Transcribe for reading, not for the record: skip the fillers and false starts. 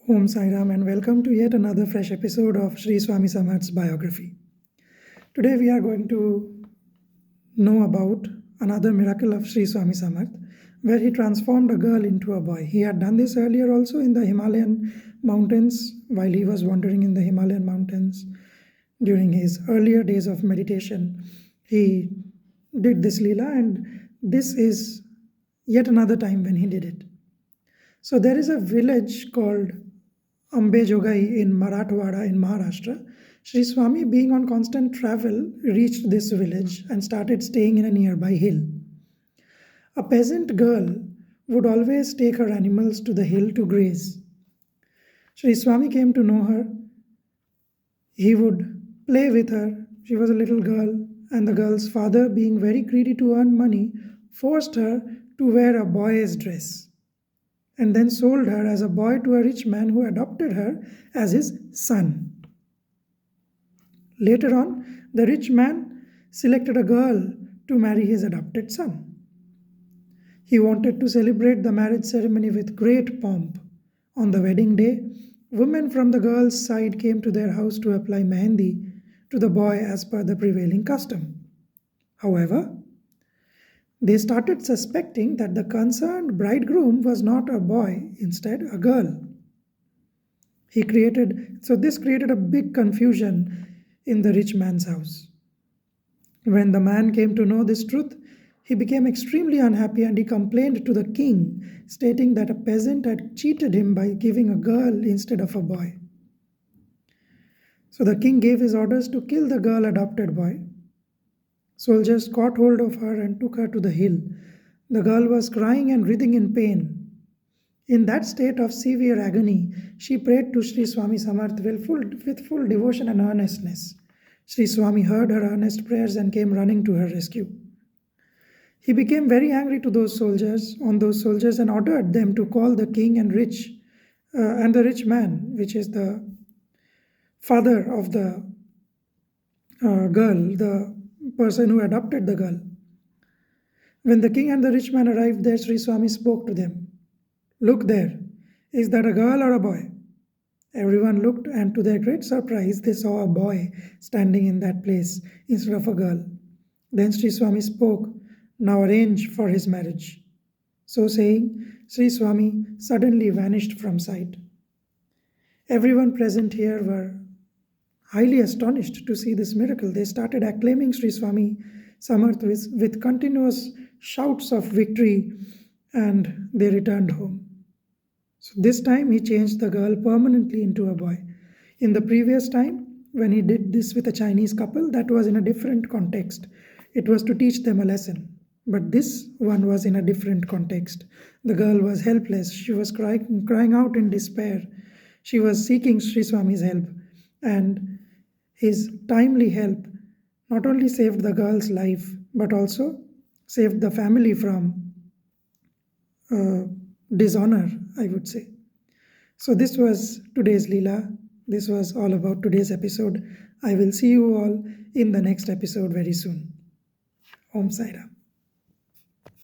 Om Sai Ram and welcome to yet another fresh episode of Shree Swami Samarth's Biography. Today we are going to know about another miracle of Shree Swami Samarth where he transformed a girl into a boy. He had done this earlier also in the Himalayan mountains while he was wandering in the Himalayan mountains during his earlier days of meditation. He did this leela and this is yet another time when he did it. So there is a village called Ambejogai in Marathwada in Maharashtra. Shree Swami, being on constant travel, reached this village and started staying in a nearby hill. A peasant girl would always take her animals to the hill to graze. Shree Swami came to know her. He would play with her. She was a little girl, and the girl's father, being very greedy to earn money, forced her to wear a boy's dress and then sold her as a boy to a rich man who adopted her as his son. Later on, the rich man selected a girl to marry his adopted son. He wanted to celebrate the marriage ceremony with great pomp. On the wedding day, women from the girl's side came to their house to apply mehendi to the boy as per the prevailing custom. However, they started suspecting that the concerned bridegroom was not a boy, instead a girl. This created a big confusion in the rich man's house. When the man came to know this truth, he became extremely unhappy and he complained to the king, stating that a peasant had cheated him by giving a girl instead of a boy. So the king gave his orders to kill the girl adopted boy. Soldiers caught hold of her and took her to the hill. The girl was crying and writhing in pain. In that state of severe agony, she prayed to Shree Swami Samarth with full devotion and earnestness. Shree Swami heard her earnest prayers and came running to her rescue. He became very angry on those soldiers and ordered them to call the king and the rich man, which is the father of the girl, the person who adopted the girl. When the king and the rich man arrived there, Shree Swami spoke to them. "Look there, is that a girl or a boy?" Everyone looked, and to their great surprise, they saw a boy standing in that place instead of a girl. Then Shree Swami spoke, "Now arrange for his marriage." So saying, Shree Swami suddenly vanished from sight. Everyone present here were highly astonished to see this miracle. They started acclaiming Shree Swami Samarth with continuous shouts of victory, and they returned home. So this time he changed the girl permanently into a boy. In the previous time, when he did this with a Chinese couple, that was in a different context. It was to teach them a lesson. But this one was in a different context. The girl was helpless. She was crying out in despair. She was seeking Shree Swami's help. And his timely help not only saved the girl's life, but also saved the family from dishonor, I would say. So this was today's Leela. This was all about today's episode. I will see you all in the next episode very soon. Om Sai Ram.